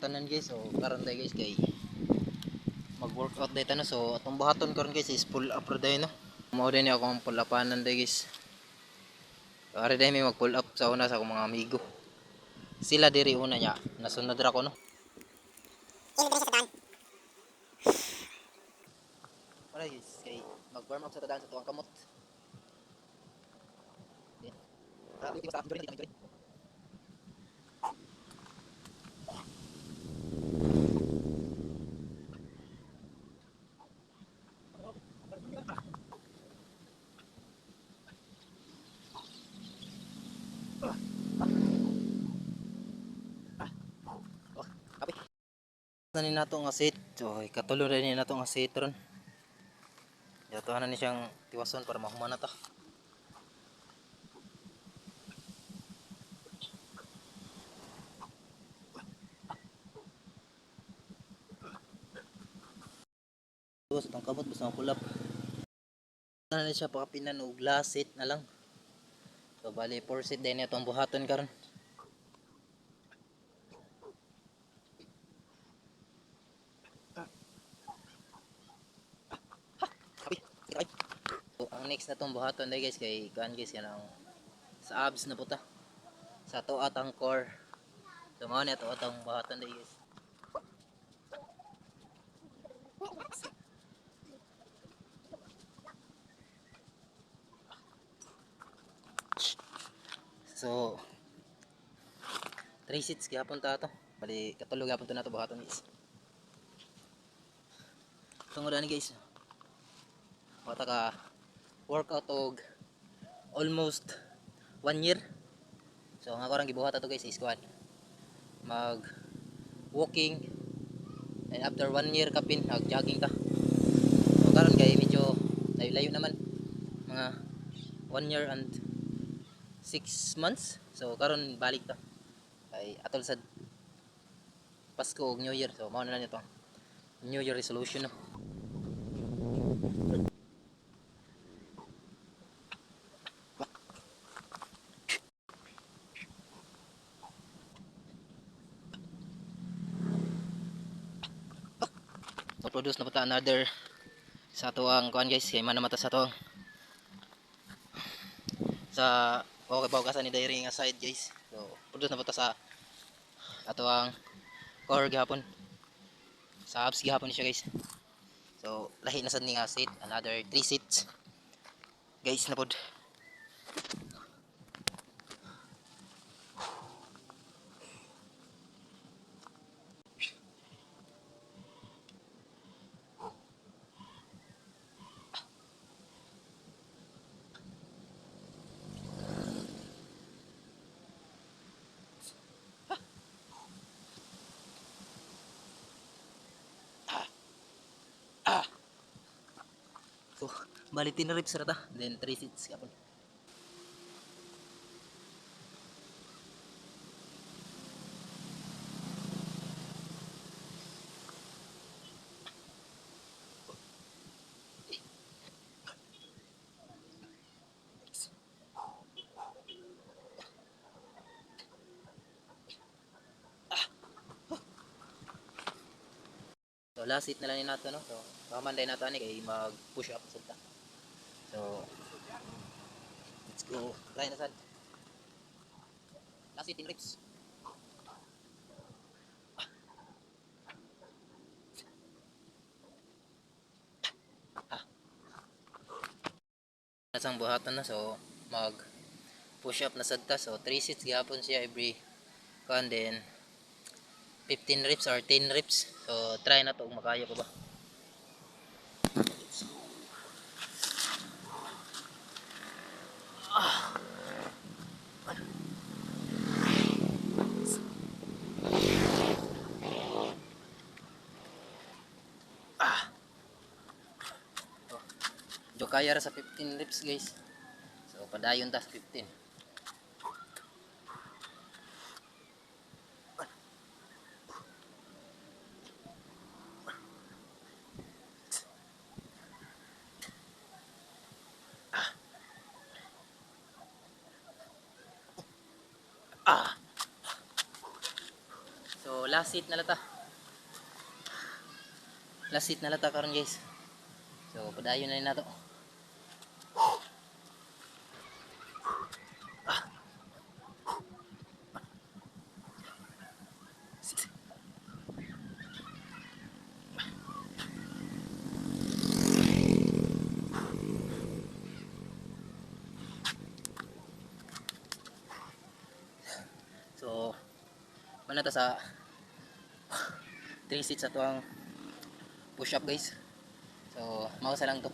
tanan guys. So karon tayo guys kay mag-workout day tanan. So atong buhaton karon guys is pull up ra day no. Mao din ako ang pull upanan day guys. Ari day may mag-pull up sa una sa akong mga amigo. Sila diri una niya. Nasunod ra ko no. Wala guys kay mag-warm up sa tadaan sa tuwang kamot. Nanin nato nga seat. So katulo rin ni nato nga seat ron. Yatuhan na ni siyang tiwason para mahumana ta. Tapos itong kabot basta mapulap. Na ni siya pakapinan og glass seat na lang. So bali 4 seat din itong buhaton karon. So, ang next na itong buhaton day guys kay kan guys yan ang sa abs na puta. Sa to atang core. So mao ni ato atong buhaton day guys. So 3 seats gyapon ta ato. Bali katulog gyapon to nato buhaton guys. Tungod ani guys. Wata ka workout og almost 1 year. So nga karang gibuhat ato guys is squat. Mag walking and after 1 year kapin nag jogging ta. So karon kay medyo layo-layo naman mga 1 year and 6 months. So karon balik ta. Kay atol sa Pasko ug New Year. So mao na lang ito. New Year resolution no. So produce na pata another sa ato ang kuan guys kay manamata sa to sa okay bawgasan ni dairy nga side guys. So produce na pata sa ato ang core gihapon. Sa abs gihapon ni siya guys. So lahi na sad ni nga seat, another 3 seats. Guys na pod. So bali 10 reps ra ta, then 3 seats gihapon. So last seat na lang ni nato no. So pamanday nato ani kay mag push up sad ta. So let's go. Try na sad. Last 15 reps. Nasang buhaton na so mag push up na sad ta. So 3 seats gihapon siya every kan then 15 reps or 10 reps. So try na to kung makaya pa ba. So kaya ra sa 15 reps guys. So padayon ta sa 15. So last hit na lata. Last hit na lata karon guys. So padayon na nato. So mana ta sa 3 sets ato ang push up guys. So mao sa lang to.